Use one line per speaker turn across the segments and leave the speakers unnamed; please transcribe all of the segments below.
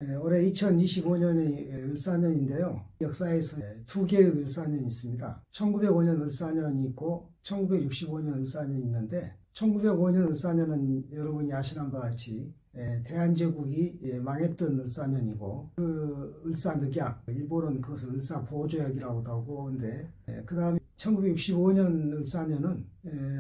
올해 2025년이 을사년인데요. 역사에서 두 개의 을사년이 있습니다. 1905년 을사년이 있고 1965년 을사년이 있는데 1905년 을사년은 여러분이 아시는 바와 같이 대한제국이 망했던 을사년이고 그 을사늑약, 일본은 그것을 을사보조약이라고도 하고 하는데 그 다음에 1965년 을사년은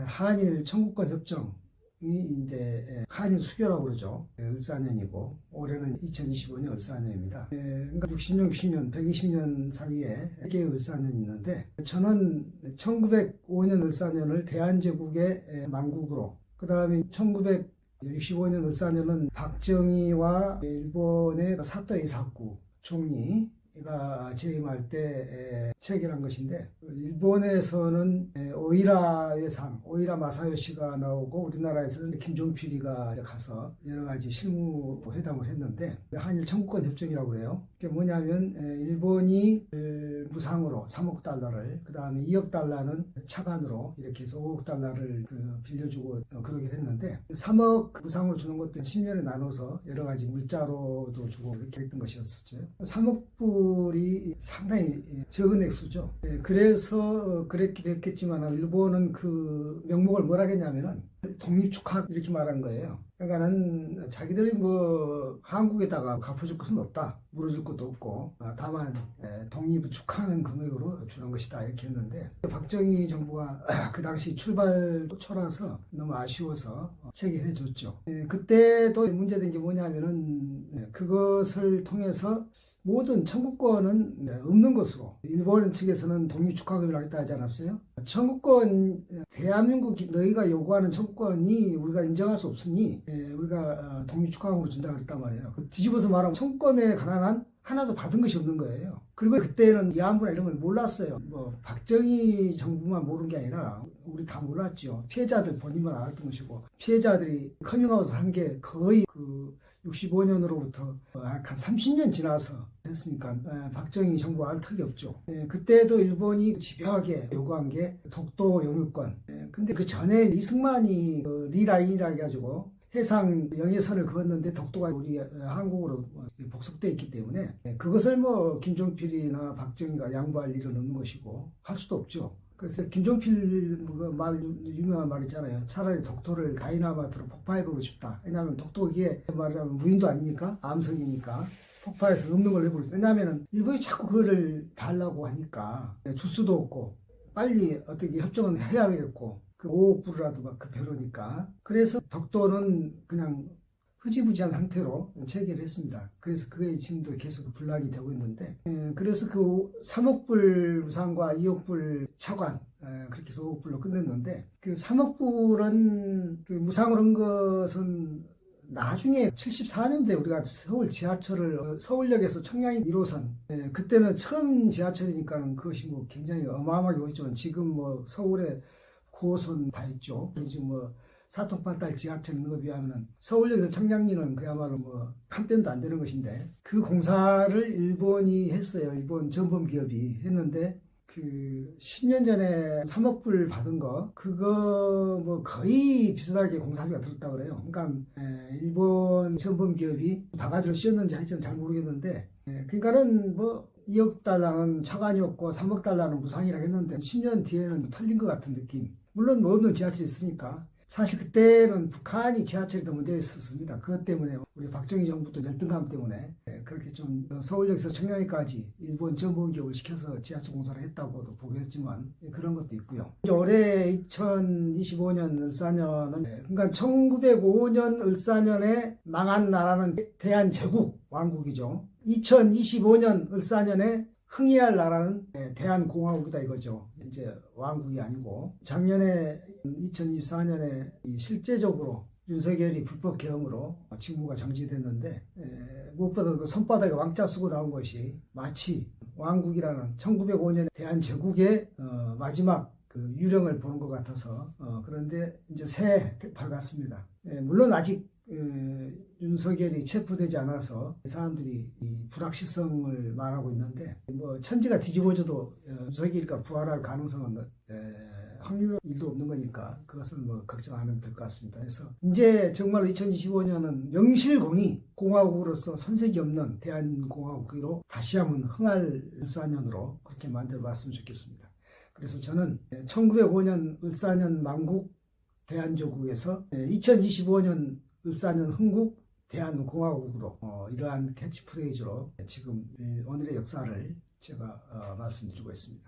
한일 청구권 협정 이제 한일 수교라고 그러죠. 을사년이고 올해는 2025년 을사년입니다. 그러니까 60년, 60년, 120년 사이에 4개의 을사년이 있는데 저는 1905년 을사년을 대한제국의 망국으로, 그 다음에 1965년 을사년은 박정희와 일본의 사토 에이사쿠 총리가 재임할 때 체결한 것인데, 일본에서는 오이라의 상, 오이라 마사요시가 나오고 우리나라에서는 김종필이가 가서 여러 가지 실무 회담을 했는데 한일 청구권 협정이라고 그래요. 그게 뭐냐면 일본이 무상으로 3억 달러를, 그 다음에 2억 달러는 차관으로 이렇게 해서 5억 달러를 빌려주고 그러긴 했는데, 3억 무상으로 주는 것도 10년에 나눠서 여러 가지 물자로도 주고 이렇게 했던 것이었었죠. 3억 불이 상당히 적은 액수죠. 그래서 그랬기도 했겠지만 일본은 그 명목을 뭐라 했냐면은 독립축하 이렇게 말한 거예요. 그러니까는 자기들이 뭐 한국에다가 갚아줄 것은 없다, 물어줄 것도 없고 다만 독립을 축하하는 금액으로 주는 것이다 이렇게 했는데, 박정희 정부가 그 당시 출발도 초라서 너무 아쉬워서 체결해 줬죠. 그때도 문제된 게 뭐냐면은 그것을 통해서 모든 청구권은 없는 것으로, 일본 측에서는 독립축하금이라고 했다 하지 않았어요? 청구권, 대한민국 너희가 요구하는 청구권이 우리가 인정할 수 없으니 우리가 독립축하금으로 준다고 그랬단 말이에요. 뒤집어서 말하면 청구권에 관한 한 하나도 받은 것이 없는 거예요. 그리고 그때는 위안부나 이런 걸 몰랐어요. 뭐 박정희 정부만 모르는 게 아니라 우리 다 몰랐죠. 피해자들 본인만 알았던 것이고, 피해자들이 커밍아웃을 한 게 거의 65년으로부터 한 30년 지나서 됐으니까 박정희 정부가 알 턱이 없죠. 그때도 일본이 집요하게 요구한 게 독도 영유권. 근데 그 전에 이승만이 리라인이라 해가지고 해상 영해선을 그었는데 독도가 우리 한국으로 복속되어 있기 때문에 그것을 뭐 김종필이나 박정희가 양보할 일은 없는 것이고 할 수도 없죠. 그래서 김종필 유명한 말 있잖아요. 차라리 독도를 다이나마이트로 폭파해보고 싶다. 왜냐하면 독도 이게 말하자면 무인도 아닙니까? 암석이니까 폭파해서 없는 걸 해버렸어요. 왜냐하면 일본이 자꾸 그거를 달라고 하니까 줄 수도 없고 빨리 어떻게 협정은 해야겠고 그 5억 불이라도 막 급해놓으니까, 그래서 독도는 그냥 흐지부지한 상태로 체결을 했습니다. 그래서 그게 지금도 계속 분란이 되고 있는데, 그래서 그 3억 불 무상과 2억 불 차관, 그렇게 해서 5억 불로 끝냈는데, 그 3억 불은 그 무상으로 한 것은 나중에 74년도에 우리가 서울 지하철을 서울역에서 청량리 1호선, 그때는 처음 지하철이니까 그것이 뭐 굉장히 어마어마하게 보였지만 지금 뭐 서울에 9호선 다 있죠. 지금 뭐 사통팔달 지하철 있는 것에 비하면 서울역에서 청량리는 그야말로 뭐 한 뼘도 안 되는 것인데, 그 공사를 일본이 했어요. 일본 전범 기업이 했는데, 그 10년 전에 3억 불 받은 거, 그거 뭐 거의 비슷하게 공사비가 들었다고 그래요. 그러니까 일본 전범 기업이 바가지를 씌웠는지 하여튼 잘 모르겠는데, 그러니까는 뭐 2억 달러는 차관이었고 3억 달러는 무상이라고 했는데 10년 뒤에는 털린 것 같은 느낌. 물론 뭐 없는 지하철이 있으니까. 사실 그때는 북한이 지하철이 더 문제 있었습니다. 그것 때문에 우리 박정희 정부도 열등감 때문에 그렇게 좀 서울역에서 청량리까지 일본 전범기업을 시켜서 지하철 공사를 했다고도 보겠지만 그런 것도 있고요. 올해 2025년 을사년은 그러니까 1905년 을사년에 망한 나라는 대한제국 왕국이죠. 2025년 을사년에 흥해할 나라는 대한공화국이다 이거죠. 이제 왕국이 아니고, 작년에 2024년에 실제적으로 윤석열이 불법 계엄으로 직무가 정지됐는데, 무엇보다 그 손바닥에 왕자 쓰고 나온 것이 마치 왕국이라는 1905년 대한제국의 마지막 그 유령을 보는 것 같아서 그런데 이제 새해 밝았습니다. 물론 아직 윤석열이 체포되지 않아서 사람들이 이 불확실성을 말하고 있는데, 뭐 천지가 뒤집어져도 윤석열이가 부활할 가능성은 확률 일도 없는 거니까 그것은 뭐 걱정 안 해도 될 것 같습니다. 그래서 이제 정말 2025년은 명실공히 공화국으로서 손색이 없는 대한공화국으로 다시 한번 흥할 을사년으로 그렇게 만들어 봤으면 좋겠습니다. 그래서 저는 1905년 을사년 만국 대한조국에서 2025년 을사년 흥국 대한공화국으로 이러한 캐치프레이즈로 지금 오늘의 역사를 제가 말씀드리고 있습니다.